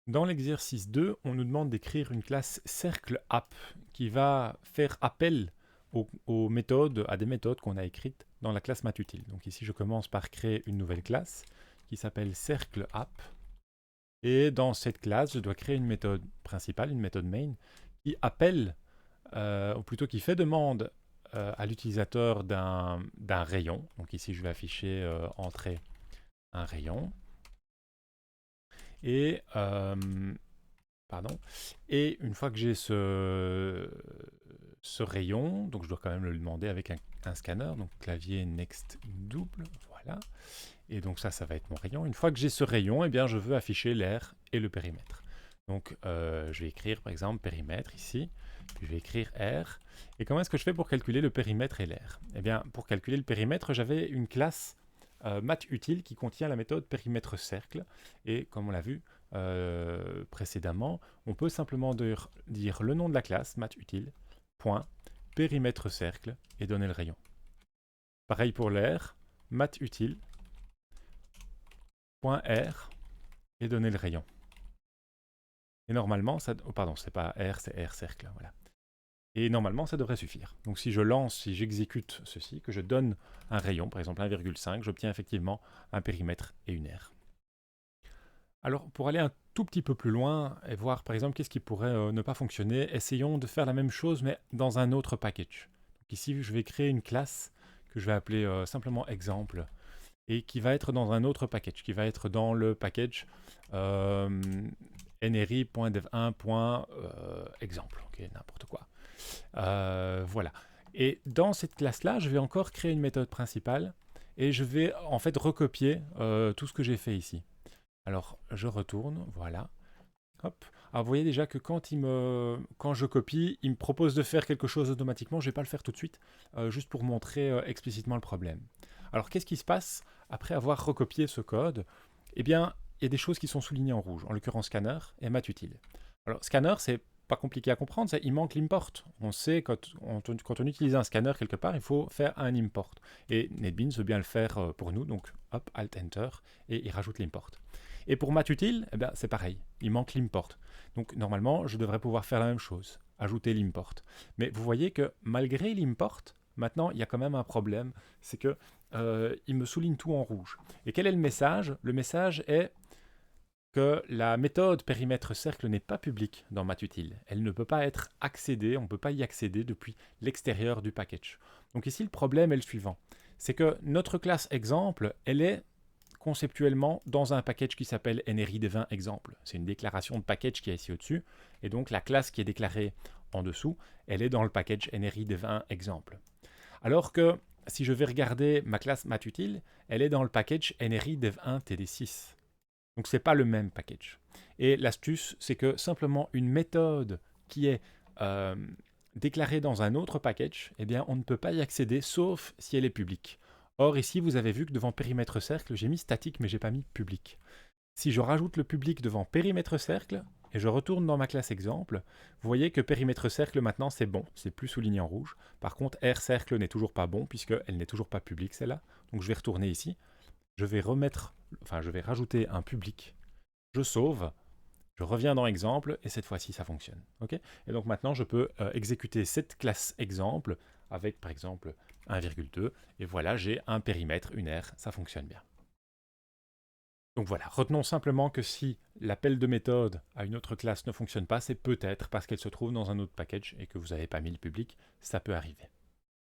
Dans l'exercice 2, on nous demande d'écrire une classe CercleApp qui va faire appel aux méthodes, à des méthodes qu'on a écrites dans la classe mathutile. Donc ici, je commence par créer une nouvelle classe qui s'appelle CercleApp. Et dans cette classe, je dois créer une méthode principale, une méthode main, qui appelle, ou plutôt qui fait demande à l'utilisateur d'un rayon. Donc ici, je vais afficher entrée un rayon. Et pardon. Et une fois que j'ai ce rayon, donc je dois quand même le demander avec un scanner, donc clavier next double, voilà. Et donc ça va être mon rayon. Une fois que j'ai ce rayon, eh bien je veux afficher l'aire et le périmètre. Donc je vais écrire par exemple périmètre ici, puis je vais écrire R. Et comment est-ce que je fais pour calculer le périmètre et l'aire? Eh bien pour calculer le périmètre, j'avais une classe mathutile qui contient la méthode périmètre cercle. Et comme on l'a vu, précédemment, on peut simplement dire le nom de la classe, mathutile, point, périmètre cercle, et donner le rayon. Pareil pour l'air, mathutile, point R, et donner le rayon. Et normalement, ça... Oh, pardon, c'est pas R, c'est R cercle, voilà. Et normalement, ça devrait suffire. Donc si je lance, si j'exécute ceci, que je donne un rayon, par exemple 1,5, j'obtiens effectivement un périmètre et une aire. Alors, pour aller un tout petit peu plus loin et voir par exemple qu'est-ce qui pourrait ne pas fonctionner, essayons de faire la même chose mais dans un autre package. Donc ici, je vais créer une classe que je vais appeler simplement exemple et qui va être dans un autre package, qui va être dans le package nri.dev1.exemple, ok, n'importe quoi. Voilà. Et dans cette classe-là, je vais encore créer une méthode principale et je vais en fait recopier tout ce que j'ai fait ici. Alors, je retourne, voilà. Hop. Alors, vous voyez déjà que quand je copie, il me propose de faire quelque chose automatiquement. Je ne vais pas le faire tout de suite, juste pour montrer explicitement le problème. Alors, qu'est-ce qui se passe après avoir recopié ce code? Eh bien, il y a des choses qui sont soulignées en rouge, en l'occurrence scanner et mathutile. Alors, scanner, c'est pas compliqué à comprendre, il manque l'import. On sait quand on utilise un scanner quelque part, il faut faire un import. Et NetBeans veut bien le faire pour nous, donc hop, Alt Enter, et il rajoute l'import. Et pour mathutile, eh bien, c'est pareil, il manque l'import. Donc normalement, je devrais pouvoir faire la même chose, ajouter l'import. Mais vous voyez que malgré l'import, maintenant, il y a quand même un problème, c'est que il me souligne tout en rouge. Et quel est le message? Le message est que la méthode périmètre cercle n'est pas publique dans mathutile. Elle ne peut pas être accédée, on ne peut pas y accéder depuis l'extérieur du package. Donc ici, le problème est le suivant. C'est que notre classe exemple, elle est conceptuellement dans un package qui s'appelle nri-dev1 exemple. C'est une déclaration de package qui est ici au-dessus, et donc la classe qui est déclarée en dessous, elle est dans le package nri-dev1 exemple. Alors que si je vais regarder ma classe mathutile, elle est dans le package nri-dev1 td6. Donc c'est pas le même package. Et l'astuce, c'est que simplement une méthode qui est déclarée dans un autre package, eh bien on ne peut pas y accéder sauf si elle est publique. Or ici, vous avez vu que devant périmètre cercle, j'ai mis statique mais j'ai pas mis public. Si je rajoute le public devant périmètre cercle et je retourne dans ma classe exemple, vous voyez que périmètre cercle maintenant c'est bon, c'est plus souligné en rouge. Par contre, R cercle n'est toujours pas bon puisqu'elle n'est toujours pas publique celle-là. Donc je vais retourner ici, je vais rajouter un public, je sauve, je reviens dans exemple et cette fois-ci ça fonctionne. Okay, et donc maintenant je peux exécuter cette classe exemple avec par exemple 1,2 et voilà j'ai un périmètre, une aire, ça fonctionne bien. Donc voilà, retenons simplement que si l'appel de méthode à une autre classe ne fonctionne pas, c'est peut-être parce qu'elle se trouve dans un autre package et que vous n'avez pas mis le public, ça peut arriver.